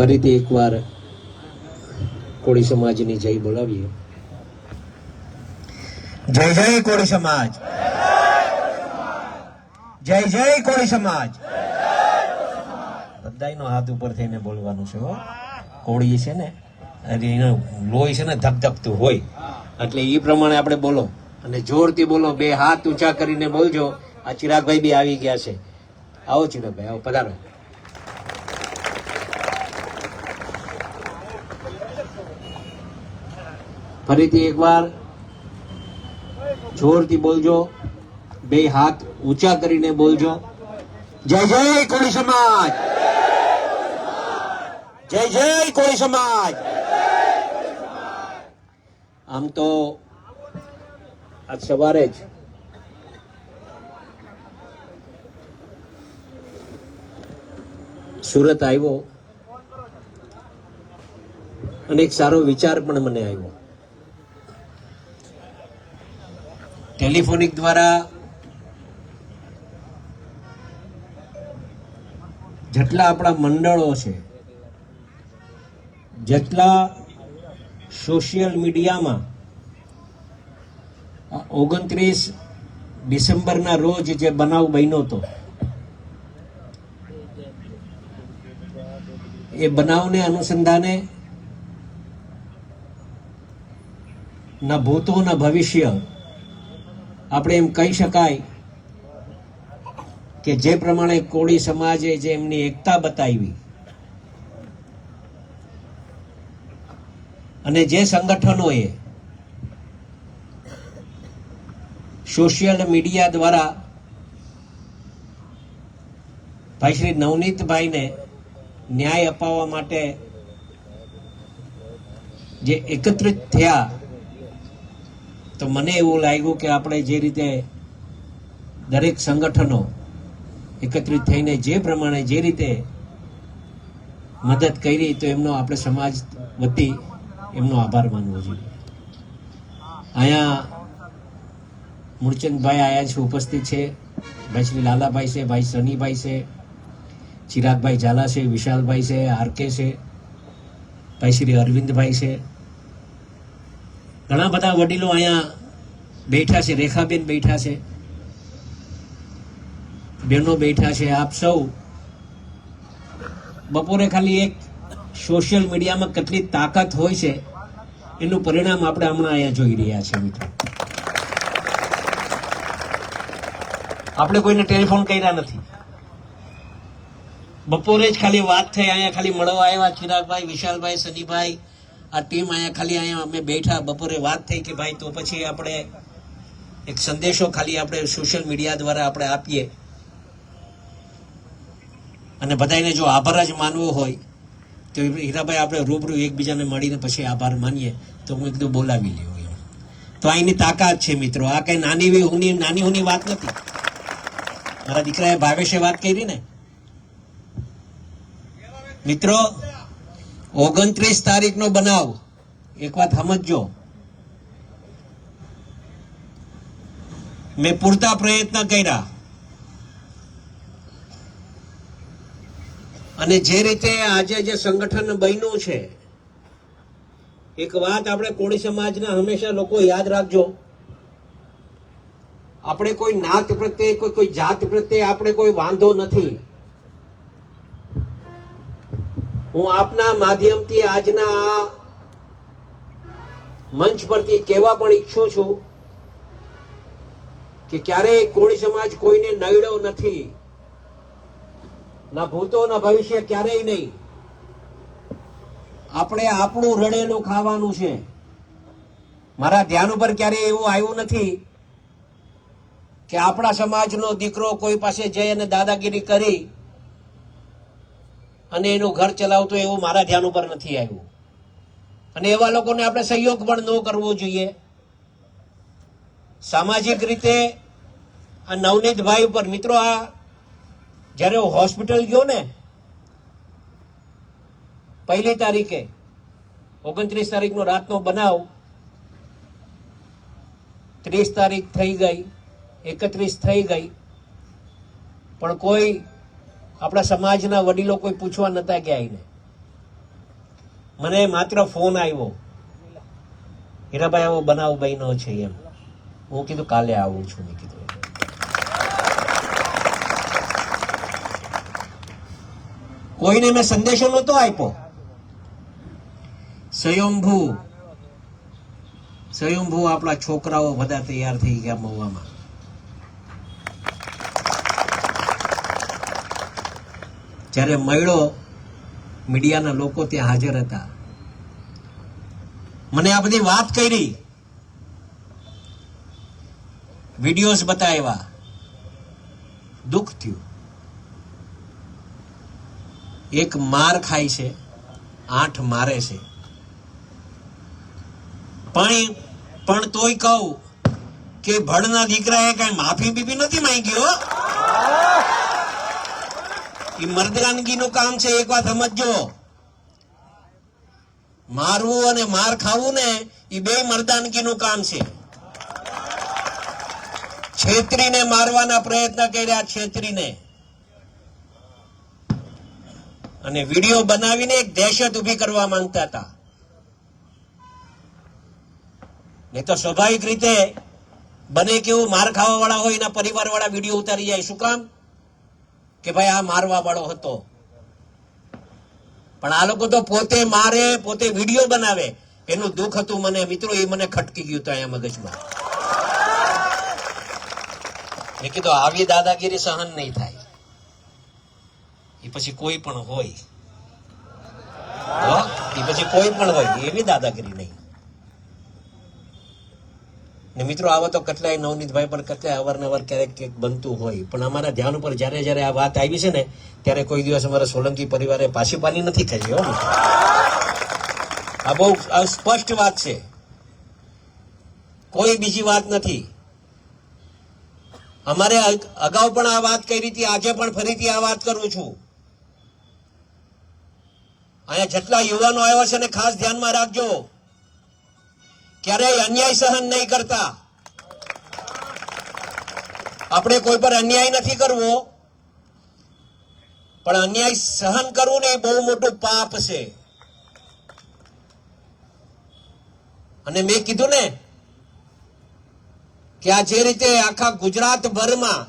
ફરીથી એકવાર કોળી સમાજની જય બોલાવીએ. જય જય કોળી સમાજ, જય જય કોળી સમાજ. બધાયનો હાથ ઉપર થઈને બોલવાનું છે હો. કોળી છે ને એનો લોહી છે ને ધકધકતું હોય એટલે એ પ્રમાણે આપણે બોલો અને જોરથી બોલો. બે હાથ ઊંચા કરીને બોલજો. આ ચિરાગભાઈ બી આવી ગયા છે. આવો ચિરાગભાઈ, આવો, પધારો. ફરીથી એકવાર જોરથી બોલજો. બે હાથ ઊંચા કરીને બોલજો. જય જય કોળી સમાજ, જય જય કોળી સમાજ. આમ તો આજ સવારે જ સુરત આવ્યો અને એક સારો વિચાર પણ મને આવ્યો. ટેલિફોનિક દ્વારા જેટલા આપણા મંડળો છે, જેટલા સોશિયલ મીડિયામાં 29 ડિસેમ્બરના રોજ જે બનાવ બન્યો હતો, એ બનાવને અનુસંધાને ના ભૂતો ના ભવિષ્ય આપણે એમ કહી શકાય કે જે પ્રમાણે કોળી સમાજે જે એમની એકતા બતાવી અને જે સંગઠનોએ સોશિયલ મીડિયા દ્વારા ભાઈ શ્રી નવનીતભાઈને ન્યાય અપાવવા માટે જે એકત્રિત થયા, તો મને એવું લાગ્યું કે આપણે જે રીતે દરેક સંગઠનો એકત્રિત થઈને જે પ્રમાણે જે રીતે મદદ કરી, તો એમનો આપણે સમાજ વતી એમનો આભાર માનવો જોઈએ. અહીંયા મૂળચંદભાઈ આયા છે, ઉપસ્થિત છે. ભાઈ શ્રી લાલાભાઈ છે, ભાઈ સનીભાઈ છે, ચિરાગભાઈ ઝાલા છે, વિશાલભાઈ છે, આરકે છે, ભાઈ શ્રી અરવિંદભાઈ છે. ઘણા બધા વડીલો અહીંયા બેઠા છે. રેખાબેન બેઠા છે, બહેનો બેઠા છે. આપ સૌ બપોરે ખાલી એક સોશિયલ મીડિયામાં કેટલી તાકાત હોય છે એનું પરિણામ આપણે હમણાં અહીંયા જોઈ રહ્યા છે. મિત્રો, આપણે કોઈને ટેલિફોન કર્યા નથી. બપોરે જ ખાલી વાત થઈ. અહીંયા ખાલી મળવા આવ્યા ચિરાગભાઈ, વિશાલભાઈ, સનીભાઈ, આ ટીમ અહીંયા ખાલી અહીંયા અમે બેઠા. બપોરે વાત થઈ કે ભાઈ તો પછી આપણે એક સંદેશો ખાલી આપણે સોશિયલ મીડિયા દ્વારા આપણે આપીએ અને બધાને જો આભાર જ માનવો હોય તો હીરાભાઈ આપણે રૂબરૂ એકબીજાને મળીને પછી આભાર માનીએ. તો હું એકદમ બોલાવી લ્યો એમ. તો અહીંની તાકાત છે મિત્રો. આ કઈ નાની હુની વાત નથી. મારા દીકરાએ ભાવેશે વાત કરી ને મિત્રો, 29 તારીખનો બનાવ એક વાત સમજજો. મેં પૂરતા પ્રયત્ન કર્યા અને જે રીતે આજે જે સંગઠન બન્યું છે, એક વાત આપણે કોળી સમાજના હંમેશા લોકો યાદ રાખજો. આપણે કોઈ નાત પ્રત્યે કોઈ જાત પ્રત્યે આપણે કોઈ વાંધો નથી. હું આપના માધ્યમથી આજના આ મંચ પરથી કહેવા પણ ઈચ્છું છું કે ક્યારેય કોળી સમાજ કોઈને નડ્યો નથી, ના ભૂતો ના ભવિષ્ય, ક્યારેય નહીં. આપણે આપણું રડેલું ખાવાનું છે. મારા ધ્યાન ઉપર ક્યારેય એવું આવ્યું નથી કે આપણા સમાજનો દીકરો કોઈ પાસે જઈ અને દાદાગીરી કરી અને એનું ઘર ચલાવતો, એવું મારા ધ્યાન ઉપર નથી આવ્યું. અને એવા લોકોને આપણે સહયોગ પણ ન કરવો જોઈએ. સામાજિક રીતે આ નવનીતભાઈ ઉપર મિત્રો, આ જ્યારે હું હોસ્પિટલ ગયો ને 1 તારીખે 29 તારીખનો રાતનો બનાવ, 30 તારીખ થઈ ગઈ, 31 થઈ ગઈ, પણ કોઈ આપણા સમાજના વડીલો કોઈ પૂછવા નતા ગયા એને. મને માત્ર ફોન આવ્યો, હીરાભાઈ આવો બનાવ બન્યો છે એમ. હું કીધું કાલે આવું છું. મેં કીધું કોઈને મેં સંદેશો નહોતો આપ્યો. સ્વયંભૂ આપણા છોકરાઓ બધા તૈયાર થઈ ગયા મહુવામાં. જ્યારે મળ્યો, મીડિયાના લોકો ત્યાં હાજર હતા. મને આ બધી વાત કરી, વિડીયોઝ બતાવ્યા, દુઃખ થયું. એક માર ખાય છે, 8 મારે છે, પણ તોય કહું કે ભણના દીકરાએ કઈ માફી બીફી નથી માંગી. એ મર્દાનગીનું કામ છે. એક વાત સમજજો, મારવું અને માર ખાવું ને એ બે મર્દાનગીનું કામ છે. છેતરીને મારવાના પ્રયત્ન કર્યા, છેતરીને, અને વિડીયો બનાવીને એક દહેશત ઉભી કરવા માંગતા હતા. નહીં તો સ્વાભાવિક રીતે બને કેવું, માર ખાવા વાળા હોય એના પરિવાર વાળા વિડીયો ઉતારી જાય. શું કામ? કે ભાઈ આ મારવા વાળો હતો. પણ આ લોકો તો પોતે મારે, પોતે વિડીયો બનાવે. એનું દુઃખ હતું મને મિત્રો, એ મને ખટકી ગયું હતું અહીંયા મગજમાં. મેં કીધું આવી દાદાગીરી સહન નહીં થાય. એ પછી કોઈ પણ હોય, એ પછી કોઈ પણ હોય, એવી દાદાગીરી નહીં. ને મિત્રો આવા તો કેટલાય નવનીતભાઈ પણ કેટલાય અવારનવાર ક્યારેક ક્યાંક બનતું હોય. પણ અમારા ધ્યાન ઉપર જયારે આ વાત આવી છે ને, ત્યારે કોઈ દિવસ અમારા સોલંકી પરિવારે પાછી પાની નથી કરી. આ બહુ સ્પષ્ટ વાત છે, કોઈ બીજી વાત નથી. અમારે અગાઉ પણ આ વાત કરી હતી, આજે પણ ફરીથી આ વાત કરું છું. અહીંયા જેટલા યુવાનો આવ્યા છે ને, ખાસ ધ્યાનમાં રાખજો, ક્યારેય અન્યાય સહન નહીં કરતા. આપણે કોઈ પર અન્યાય નથી કરવો, પણ અન્યાય સહન કરવું ને એ બહુ મોટું પાપ છે. અને મેં કીધું ને કે આ જે રીતે આખા ગુજરાત ભરમાં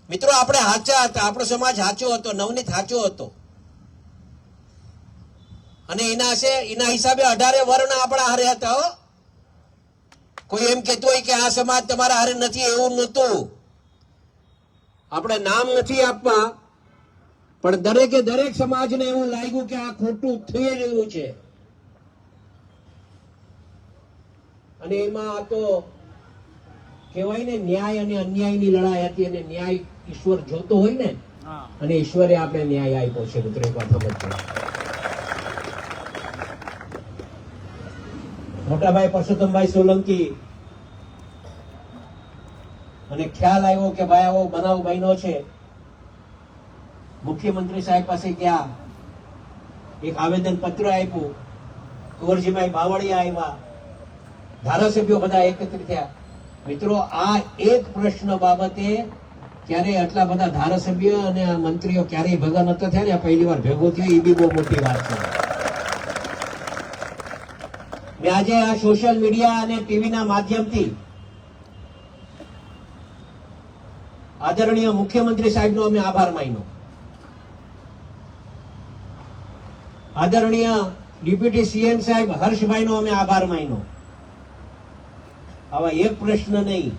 મિત્રો આપણે સાચા હતા, આપણો સમાજ સાચો હતો, નવનીત સાચો હતો. અને એના હિસાબે 18 વર્ણ આપણા હારે હતા. કોઈ એમ કહેતું હોય કે આ સમાજ તમારા હારે નથી, એવું નહોતું. આપણે નામ નથી આપવા, પણ દરેકે દરેક સમાજને એવું લાગ્યું કે આ ખોટું થઈ રહ્યું છે. અને એમાં આ તો કહેવાય ને, ન્યાય અને અન્યાયની લડાઈ હતી. અને ન્યાય ઈશ્વર જોતો હોય ને, અને ઈશ્વરે આપણે ન્યાય આપ્યો છે. મિત્રો એક વાત સમજજો, મોટાભાઈ પરસોત્તમભાઈ સોલંકી અને ખ્યાલ આવ્યો કે ભાઈ આવો બનાવ બન્યો છે. મુખ્યમંત્રી સાહેબ પાસે ગયા, એક આવેદન પત્ર આપ્યું. કુંવરજીભાઈ બાવળિયા આવ્યા, ધારાસભ્યો બધા એકત્રિત થયા. મિત્રો આ એક પ્રશ્ન બાબતે ક્યારેય આટલા બધા ધારાસભ્ય અને મંત્રીઓ ક્યારેય ભેગા નતા થયા ને, પહેલી વાર ભેગો થયો. એ બી બહુ મોટી વાત છે. આજે આ સોશિયલ મીડિયા અને ટીવીના માધ્યમથી આદરણીય મુખ્યમંત્રી સાહેબનો અમે આભાર માન્યો. આદરણીય ડેપ્યુટી સીએમ સાહેબ હર્ષભાઈનો અમે આભાર માન્યો. આવા એક પ્રશ્ન નહીં,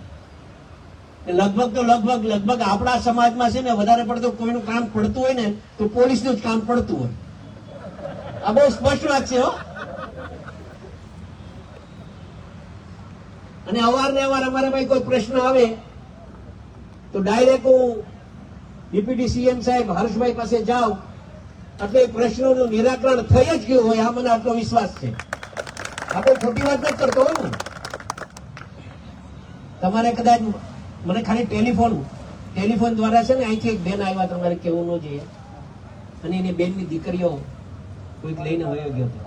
લગભગ આપણા સમાજમાં છે ને, વધારે પડતું કોઈનું કામ પડતું હોય ને તો પોલીસનું જ કામ પડતું હોય. આ બહુ સ્પષ્ટ વાત છે. અને અવારનવાર અમારા ભાઈ કોઈ પ્રશ્ન આવે તો ડાયરેક્ટ હું ડેપ્યુટી સીએમ સાહેબ હર્ષભાઈ પાસે જાઉં, એટલે એ પ્રશ્નોનું નિરાકરણ થઈ જ ગયું હોય, આ મને આટલો વિશ્વાસ છે. આ કોઈ ખોટી વાત નથી કરતો હોય ને. તમારે કદાચ મને ખાલી ટેલિફોન દ્વારા છે ને, અહીંથી એક બેન આવ્યા, તમારે કેવું ન જોઈએ. અને એની બેનની દીકરીઓ કોઈક લઈને વયો ગયો હતો.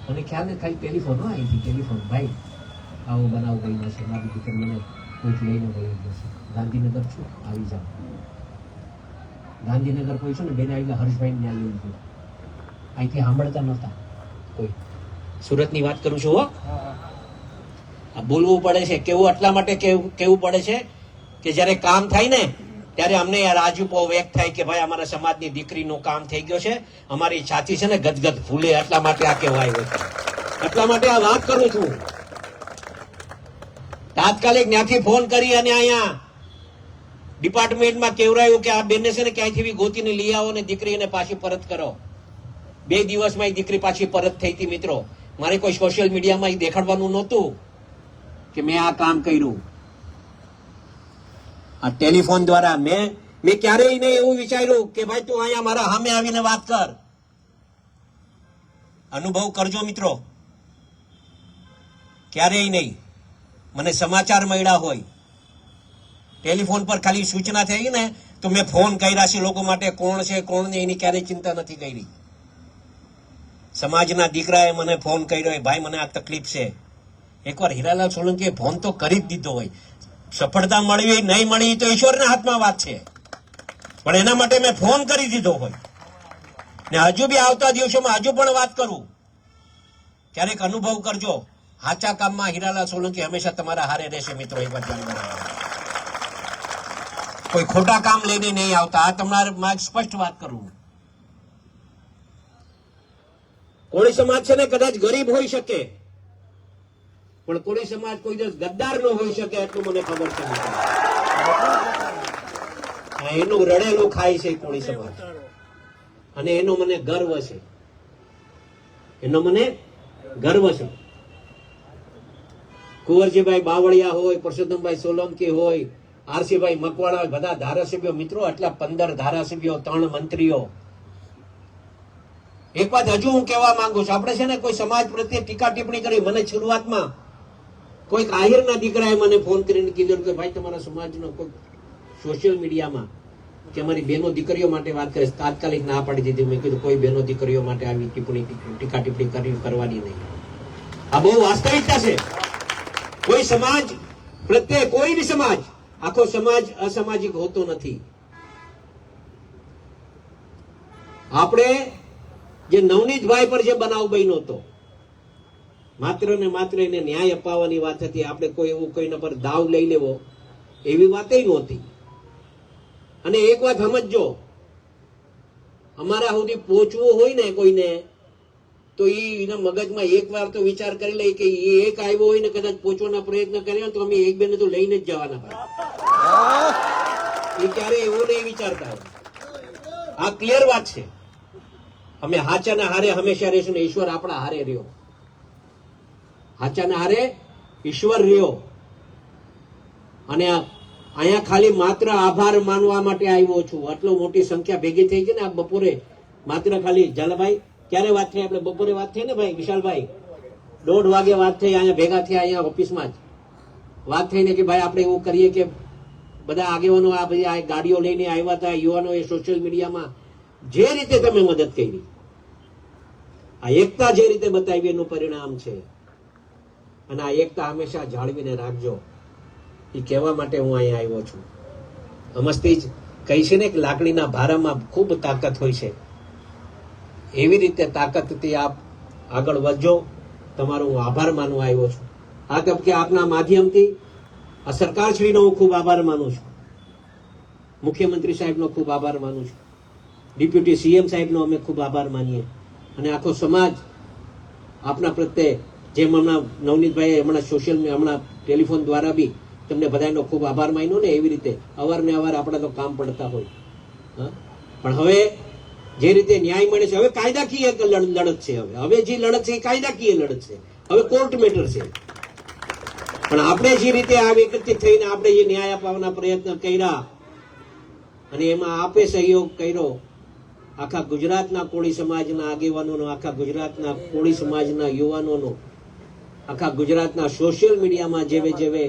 અને ખ્યાલ ને ખાલી ટેલિફોન, અહીંથી ટેલિફોન, ભાઈ આવો બનાવ બન્યો છે, મારી દીકરી મને કોઈક લઈને વયો ગયો છે, ગાંધીનગર છું, આવી જાઓ. ગાંધીનગર કોઈ છે ને, બેન આવી હર્ષભાઈ ત્યાં લઈ ગયો. અહીંથી સાંભળતા નહોતા કોઈ. સુરતની વાત કરું છું હો. આ બોલવું પડે છે. કેવું એટલા માટે કેવું પડે છે કે જ્યારે કામ થાય ને ત્યારે અમને યાર રાજુપો વ્યક્ત થાય કે ભાઈ અમારા સમાજની દીકરીનું કામ થઈ ગયો છે, અમારી છાતી છે ને ગદગદ ફૂલે, એટલા માટે આ કહેવાય હોય. એટલા માટે આ વાત કરું છું. તાત્કાલિક ત્યાંથી ફોન કરી અને અહીંયા ડિપાર્ટમેન્ટમાં કેવરાયું કે આ બેનને છે ને ક્યાંયથી બી ગોતીને લઈ આવો ને દીકરીને પાછી પરત કરો. 2 દિવસમાં એ દીકરી પાછી પરત થઈ હતી મિત્રો. મારે કોઈ સોશિયલ મીડિયામાં એ દેખાડવાનું નહોતું કે મેં આ કામ કર્યું. આ ટેલિફોન દ્વારા મેં ક્યારેય નહીં એવું વિચાર્યું કે ભાઈ તું અહીંયા મારા સામે આવીને વાત કર. અનુભવ કરજો મિત્રો. ક્યારેય નહીં મને સમાચાર મળ્યા હોય, ટેલિફોન પર ખાલી સૂચના થઈ ને તો મેં ફોન કર્યા છે લોકો માટે, કોણ છે કોણ નહીં એની ક્યારેય ચિંતા નથી કરી. સમાજના દીકરાએ મને ફોન કર્યો, ભાઈ મને આ તકલીફ છે. એકવાર હીરાલાલ સોલંકીએ ફોન તો કરી જ દીધો હોય. સફળતા મળી હોય નહીં મળી તો ઈશ્વરના હાથમાં વાત છે, પણ એના માટે મેં ફોન કરી દીધો હોય ને હજુ બી આવતા દિવસોમાં હજુ પણ વાત કરું. ક્યારેક અનુભવ કરજો. સાચા કામમાં હીરાલાલ સોલંકી હંમેશા તમારા હારે રહેશે મિત્રો. એક વાત જાણવા કોઈ ખોટા કામ લઈને નહીં આવતા. આ તમારા સ્પષ્ટ વાત કરું. કોળી સમાજ છે ને કદાચ ગરીબ હોઈ શકે, પણ કોળી સમાજ કોઈ દિવસ ગદ્દાર ન હોઈ શકે એટલું મને ખબર છે. એનું રડેલું ખાય છે કોળી સમાજ, અને એનો મને ગર્વ છે. એનો મને ગર્વ છે. કુંવરજીભાઈ બાવળિયા હોય, પરસોત્તમભાઈ સોલંકી હોય, આરસીભાઈ મકવાણા હોય, બધા ધારાસભ્યો મિત્રો, એટલા 15 ધારાસભ્યો, 3 મંત્રીઓ. એક વાત હજુ હું કહેવા માંગુ છું, આપણે છે ને કોઈ સમાજ પ્રત્યે ટીકા ટિપ્પણી કરી. મને શરૂઆતમાં કોઈક આહિરના દીકરાએ મને ફોન કરીને કીધું કે ભાઈ તમારા સમાજનો કોઈ સોશિયલ મીડિયામાં કે અમારી બહેનો દીકરીઓ માટે વાત કરે. તાત્કાલિક ના પાડી દીધી. મેં કીધું કોઈ બહેનો દીકરીઓ માટે આવી ટીકા ટિપ્પણી કરવાની નહીં. આ બહુ વાસ્તવિકતા છે. કોઈ સમાજ પ્રત્યે, કોઈ બી સમાજ, આખો સમાજ અસામાજિક હોતો નથી. આપણે જે નવનીતભાઈ પર જે બનાવ બન્યો હતો, માત્ર ને માત્ર એને ન્યાય અપાવવાની વાત હતી. આપણે કોઈ એવું કોઈના પર દાવ લઈ લેવો એવી વાત નહોતી. અને એક વાત સમજજો, અમારા સુધી પહોંચવું હોય ને કોઈને, તો એના મગજમાં એક વાર તો વિચાર કરી લે કે એ એક આવ્યો હોય ને કદાચ પહોંચવાના પ્રયત્ન કર્યા તો અમે એક બેને તો લઈને જ જવાના ભાઈ. એ ક્યારે એવું નહીં વિચારતા. આ ક્લિયર વાત છે. અમે હાચાના હારે હંમેશા રહીશું ને ઈશ્વર આપણા હારે રહ્યો. હાચાના હારે ઈશ્વર રહ્યો. અને અહીંયા ખાલી માત્ર આભાર માનવા માટે આવ્યો છું. આટલો મોટી સંખ્યા ભેગી થઈ ગઈ ને આ બપોરે. માત્ર ખાલી ઝાલાભાઈ ક્યારે વાત થઈ? આપણે બપોરે વાત થઈ ને ભાઈ વિશાલભાઈ, 1:30 વાગે વાત થઈ. અહીંયા ભેગા થયા, અહીંયા ઓફિસમાં જ વાત થઈને કે ભાઈ આપણે એવું કરીએ કે બધા આગેવાનો આ બધી આ ગાડીઓ લઈને આવ્યા હતા, યુવાનોએ સોશિયલ મીડિયામાં જે રીતે તમે મદદ કરી, આ એકતા જે રીતે બતાવી એનું પરિણામ છે. અને આ એકતા હંમેશા જાળવીને રાખજો, એ કહેવા માટે હું અહીંયા આવ્યો છું. અમસ્તી જ કહી છે ને કે લાકડીના ભારામાં ખૂબ તાકાત હોય છે. એવી રીતે તાકાતથી આપ આગળ વધજો. તમારો હું આભાર માનવા આવ્યો છું. આ તબકે આપના માધ્યમથી આ સરકારશ્રીનો હું ખૂબ આભાર માનું છું. મુખ્યમંત્રી સાહેબનો ખૂબ આભાર માનું છું. ડેપ્યુટી સીએમ સાહેબનો અમે ખૂબ આભાર માનીએ. અને આખો સમાજ આપના પ્રત્યે, જેમ હમણાં નવનીતભાઈએ હમણાં હમણાં ટેલિફોન દ્વારા બી તમને બધાનો ખૂબ આભાર માન્યો ને, એવી રીતે અવારનવાર આપણા તો કામ પડતા હોય. પણ હવે જે રીતે ન્યાય મળે છે, હવે કાયદાકીય લડત છે. હવે જે લડત છે એ કાયદાકીય લડત છે. હવે કોર્ટ મેટર છે. પણ આપણે જે રીતે આ એકત્રિત થઈને આપણે જે ન્યાય અપાવવાના પ્રયત્ન કર્યા અને એમાં આપે સહયોગ કર્યો, આખા ગુજરાતના કોળી સમાજના આગેવાનોનો, આખા ગુજરાતના કોળી સમાજના યુવાનોનો, આખા ગુજરાતના સોશિયલ મીડિયામાં જેવે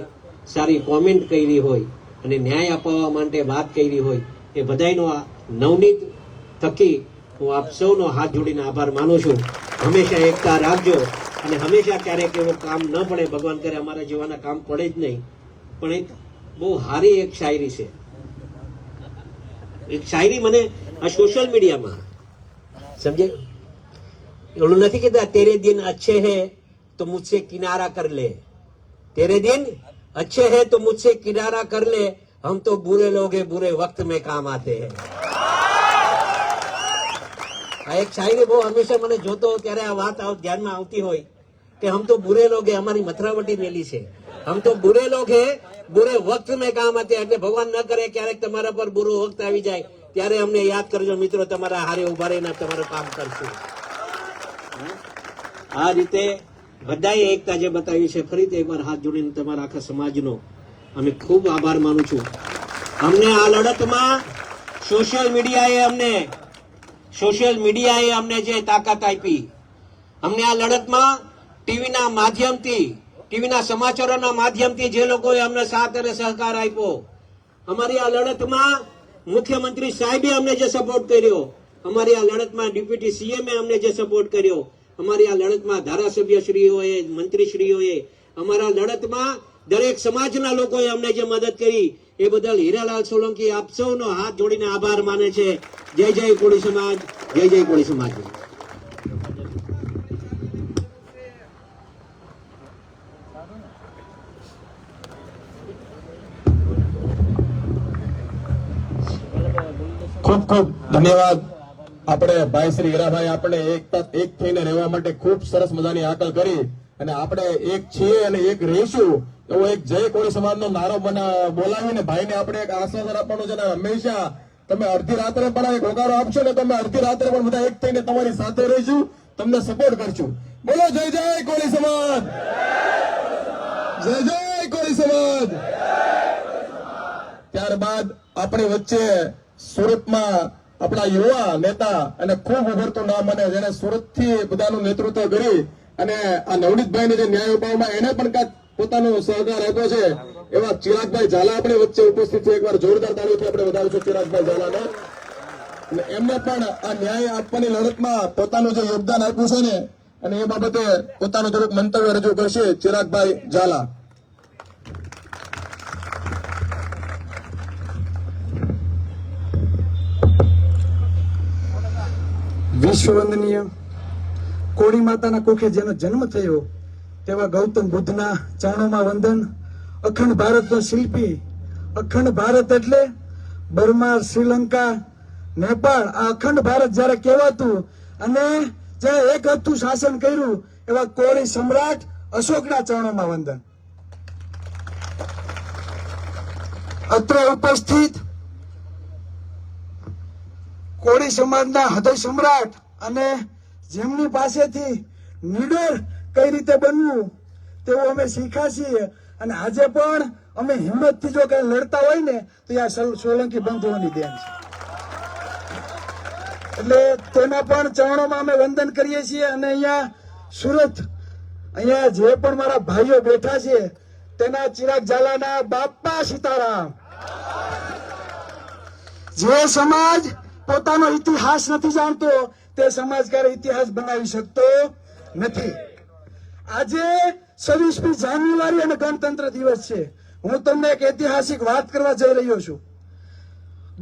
સારી કોમેન્ટ કરી હોય અને ન્યાય અપાવવા માટે વાત કરી હોય, એ બધાનો આ નવનીત થકી હું આપ સૌનો હાથ જોડીને આભાર માનું છું. હંમેશા એકતા રાખજો અને હંમેશા ક્યારેક એવું કામ ન પડે, ભગવાન કરે અમારા જેવાના કામ પડે જ નહીં. પણ એક બહુ સારી એક શાયરી છે. એક શાયરી મને આ સોશિયલ મીડિયામાં સમજે એવું નથી કહેતા તેરે દિન અચ્છે હે તો મુझसे કિનારા કર લે, तेरे दिन अच्छे है तो मुझसे किनारा कर ले, हम तो बुरे लोग हैं बुरे वक्त में काम आते हैं. આ એક શાયરી બહુ હંમેશા મને જોતો ત્યારે આ વાત ધ્યાનમાં આવતી હોય કે હમ તો બુરે લોગ હે, અમારી મથરાવટી મેલી છે, હમ તો બુરે લોગ હે બુરે વક્ત મેં કામ આતે. એટલે ભગવાન ન કરે ક્યારેક તમારા પર બુરો વક્ત આવી જાય ત્યારે અમને યાદ કરજો મિત્રો, તમારા હારે ઉભા રહીને તમારું કામ કરશું. આ રીતે બધાએ એકતા જે બતાવી છે, ફરીથી એકવાર હાથ જોડીને તમારા આખા સમાજનો અમે ખૂબ આભાર માનું છું. અમને આ લડતમાં સોશિયલ મીડિયાએ અમને જે તાકાત આપી, અમને આ લડતમાં ટીવીના માધ્યમથી, ટીવીના સમાચારોના માધ્યમથી જે લોકોએ અમને સાથ અને સહકાર આપ્યો, અમારી આ લડતમાં મુખ્યમંત્રી સાહેબે અમને જે સપોર્ટ કર્યો, અમારી આ લડતમાં ડેપ્યુટી સીએમએ અમને જે સપોર્ટ કર્યો, અમારી આ લડતમાં ધારાસભ્યશ્રીઓએ, મંત્રીશ્રીઓએ, અમારા લડતમાં દરેક સમાજના લોકોએ અમને જે મદદ કરી એ બદલ હીરાલાલ સોલંકી આપ સૌનો હાથ જોડીને આભાર માને છે. જય જય કોળી સમાજ, જય જય કોળી સમાજ. ખૂબ ખૂબ ધન્યવાદ. આપણે ભાઈ શ્રી હીરાભાઈ આપણે એક થઈને રહેવા માટે ખૂબ સરસ મજાની આકલ કરી અને આપણે એક છીએ અને એક રહીશું એવો એક જય કોળી સમાજનો નારો બોલાવીને ભાઈને આપણે એક આશ્વાસન આપવાનું છે. હંમેશા તમે અડધી રાત્રે પણ એક હોકારો આપશો ને, તમે અડધી રાત્રે પણ બધા એક થઈને તમારી સાથે રહીશું, તમને સપોર્ટ કરશું. બોલો જય જય કોળી સમાજ, જય જય કોળી સમાજ. ત્યારબાદ આપણી વચ્ચે સુરતમાં આપણા યુવા નેતા અને ખૂબ ઉભરતું નામ અને જેને સુરત થી બધાનું નેતૃત્વ કરી અને આ નવનીતભાઈને જે ન્યાય અપાવવામાં એને પણ કાંઈક પોતાનો સહકાર આપ્યો છે એવા ચિરાગભાઈ ઝાલા આપણે વચ્ચે ઉપસ્થિત છે. એકવાર જોરદાર તાળીઓથી આપણે વધાવીશું ચિરાગભાઈ ઝાલાને. અને એમને પણ આ ન્યાય આપવાની લડતમાં પોતાનું જે યોગદાન આપ્યું છે ને, અને એ બાબતે પોતાનું થોડુંક મંતવ્ય રજૂ કરશે ચિરાગભાઈ ઝાલા. વિશ્વવંદનીય કોળી માતાના કોખે જેનો જન્મ થયો તેવા ગૌતમ બુદ્ધના ચરણોમાં વંદન. અખંડ ભારતનો શિલ્પી, અખંડ ભારત એટલે બર્મા, શ્રીલંકા, નેપાળ, આ અખંડ ભારત જયારે કહેવાતું અને જયારે એક હતું શાસન કર્યું એવા કોળી સમ્રાટ અશોકના ચરણોમાં વંદન. અત્ર ઉપસ્થિત કોળી સમાજના હૃદય સમ્રાટ અને જેમની પાસેથી નીડર કઈ રીતે બનવું તેવું અમે શીખ્યા છીએ. અને આજે પણ અમે હિંમતથી જો કઈ લડતા હોય ને તો આ સોલંકી બંધુઓની દેન છે. એટલે તેના પણ ચરણોમાં અમે વંદન કરીએ છીએ. અને અહીંયા સુરત, અહીંયા જે પણ મારા ભાઈઓ બેઠા છે તેના ચિરાગ ઝાલાના બાપા સીતારામ. જે સમાજ પોતાનો ઇતિહાસ નથી જાણતો તે સમાજ ક્યારે ઇતિહાસ બનાવી શકતો નથી. આજે 26મી જાન્યુઆરી અને ગણતંત્ર દિવસ છે. હું તમને એક ઐતિહાસિક વાત કરવા જઈ રહ્યો છું.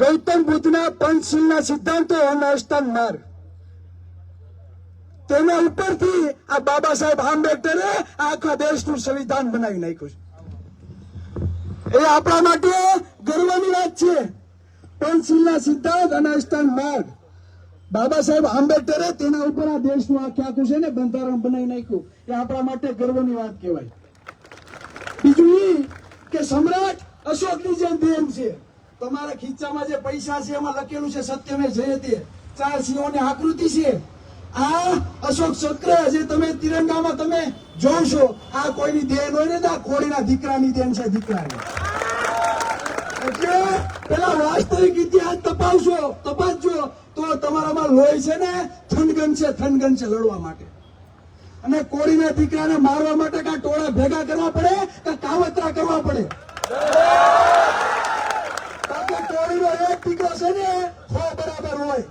ગૌતમ બુદ્ધના પંચશીલના સિદ્ધાંતો અને અષ્ટાંગ માર્ગ, તેના ઉપરથી આ બાબા સાહેબ આંબેડકરે આખા દેશનું સંવિધાન બનાવી નાખ્યું છે. એ આપણા માટે ગર્વની વાત છે. પંચશીલના સિદ્ધાંત અને અષ્ટાંગ માર્ગ બાબા સાહેબ આંબેડકરે તેના ઉપર આ દેશનું આખું છે ને બંધારણ બનાવી નાખ્યું. એ આપણા માટે ગર્વની વાત કહેવાય. બીજું એ કે સમ્રાટ અશોકની જેમ દેન છે. તમારા ખીચામાં જે પૈસા છે એમાં લખેલું છે સત્યમેવ જયતે, 4 સિંહોની આકૃતિ છે. આ અશોક ચક્ર જે તમે તિરંગામાં તમે જોશો, આ કોઈની દેન હોય ને, આ કોળીના દીકરાની દેન છે, દીકરાની. એટલે પેલા વાસ્તવિક ઇતિહાસ તપાસજો તો તમારામાં લોહી છે ને થનગન છે લડવા માટે. અને કોળીના દીકરાને મારવા માટે કા ટોળા ભેગા કરવા પડે કા કાવતરા કરવા પડે. કોળીનો એક દીકરો છે ને હો બરાબર હોય.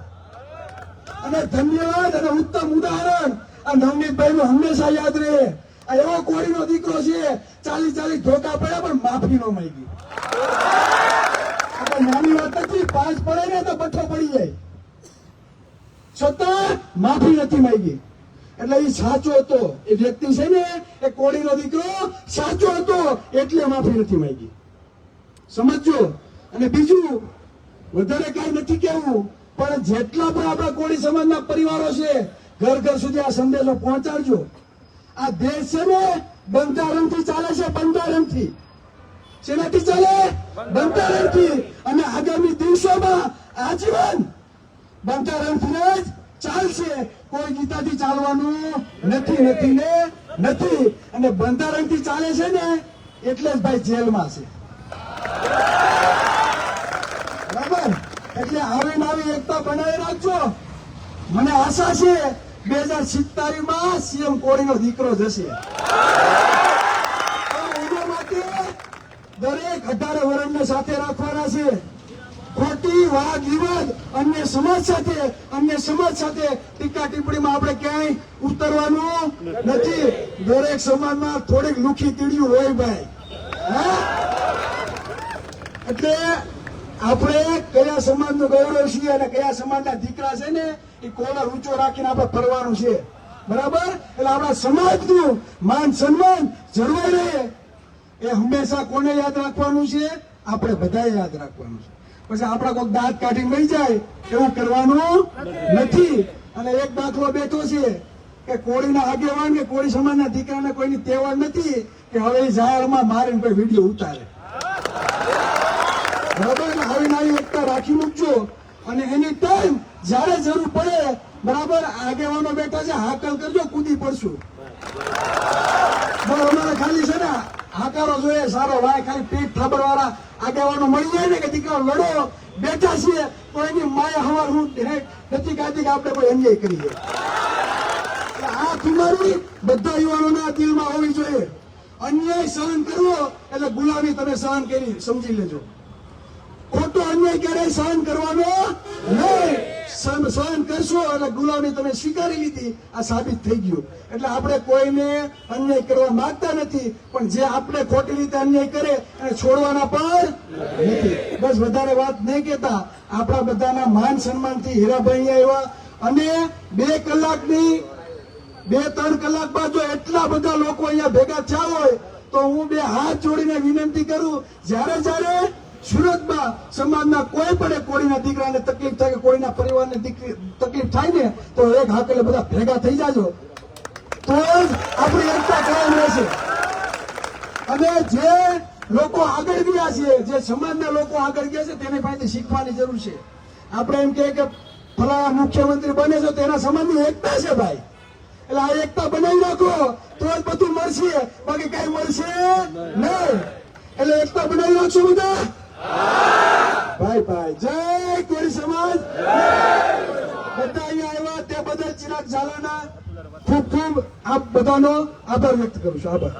અને ધન્યવાદ અને ઉત્તમ ઉદાહરણ આ નવનીતભાઈ નું હંમેશા યાદ રહે. આ એવો કોળીનો દીકરો છે, 40 ધોકા પડ્યા પણ માફી નો માંગી. નાની વાત નથી, 5 પડે ને તો બઠ્ઠો પડી જાય, છતાં માફી નથી માંગી. એટલે એ સાચો હતો, એ વ્યક્તિ છે ને એ કોળીનો દીકરો સાચો હતો એટલે માફી નથી માંગી. સમજજો. અને બીજું વધારે કઈ નથી કેવું, પણ જેટલા પણ આપણા કોળી સમાજના પરિવારો છે ઘર ઘર સુધી આ સંદેશો પહોંચાડજો. આ દેશ છે ને બંધારણથી ચાલે છે, બંધારણથી. શેનાથી ચાલે? બંધારણથી. અને આગામી દિવસોમાં આજીવન બંધારણથી જ ચાલશે. કોઈ ગીતાથી ચાલવાનું નથી, નથી ને નથી. અને બંધારણથી ચાલે છે ને એટલે જ ભાઈ જેલમાં છે. બરાબર? એટલે આવી નવી એકતા બનાવી રાખજો. મને આશા છે 2047 માં સીએમ કોળીનો દીકરો જશે. એના માટે દરેક 18 વર્ષને સાથે રાખવાના છે. ખોટી વાદ વિવાદ અન્ય સમાજ સાથે ટીકા ટિપ્પણીમાં આપણે ક્યાંય ઉતરવાનું નથી. દરેક સમાજમાં થોડીક લુખી તીડ્યું હોય ભાઈ. હા? એટલે આપણે કયા સમાજનું ગૌરવ છીએ અને કયા સમાજના દીકરા છે ને એ કોલર ઊંચો રાખીને આપણે ફરવાનું છે. બરાબર? એટલે આપણા સમાજનું માન સન્માન જળવાઈ રહે એ હંમેશા કોને યાદ રાખવાનું છે? આપણે બધાએ યાદ રાખવાનું છે. પછી આપણા કોઈ દાંત કાઢીને લઈ જાય એવું કરવાનું નથી. અને એક દાખલો બેઠો છે કે કોળીના આગેવાન કે કોળી સમાજના દીકરાને કોઈની તેવડ નથી કે હવે એ જાહેરમાં મારીને કોઈ વિડીયો ઉતારે. બરાબર? આવી નાની એકતા રાખી મૂકજો. અને એની ટાઈમ જયારે જરૂર પડે, બરાબર, આગેવાનો બેઠા છે, હાકલ કરજો, કૂદી પડશું. બસ અમારે ખાલી છે ને હાકારો જોઈએ સારો ભાઈ, ખાલી પીઠ થાબર વાળા આગેવાનો મળી જાય ને કે દીકરા લડો, બેઠા છીએ તો એની માયા હવાર હું નથી કાઢી કે આપણે કોઈ અન્યાય કરીએ. આ તમારી બધા યુવાનોના દિલમાં હોવી જોઈએ. અન્યાય સહન કરવો એટલે ગુલામી તમે સહન કરી, સમજી લેજો. ખોટો અન્યાય ક્યારેય સહન કરવાનો નહીં. સહન કરશો એટલે ગુલામી તમે સ્વીકારી લીધી, આ સાબિત થઈ ગયું. એટલે આપણે કોઈને અન્યાય કરવા માંગતા નથી, પણ જે આપણે ખોટી રીતે અન્યાય કરે એને છોડવાના પણ નથી. બસ વધારે વાત નહીં કહેતા. આપણા બધાના માન સન્માનથી હીરાભાઈ આવ્યા અને 2 કલાકની 2-3 કલાક બાદ જો એટલા બધા લોકો અહીંયા ભેગા થયા હોય તો હું 2 હાથ જોડીને વિનંતી કરું, જ્યારે સુરતમાં સમાજના કોઈ પણ કોળીના દીકરાને તકલીફ થાય કે કોઈના પરિવારને તકલીફ થાય ને તો એક હાકલે બધા ભેગા થઈ જાજો, તો જ આપણી એકતા કાયમ રહેશે. અને જે લોકો આગળ ગયા છે, જે સમાજના લોકો આગળ ગયા છે તેની પાસેથી શીખવાની જરૂર છે. આપણે એમ કે ફલાણા મુખ્યમંત્રી બને છે તો એના સમાજની એકતા છે ભાઈ. એટલે આ એકતા બનાવી રાખો તો જ બધું મળશે, બાકી કઈ મળશે નહીં. એટલે એકતા બનાવી રાખશો બધા. ભાઈ જય કોળી સમાજ. બધા અહીંયા આવ્યા તે બદલ ચિરાગ ઝાલાના ખૂબ ખૂબ આપ બધાનો આભાર વ્યક્ત કરું છું. આભાર.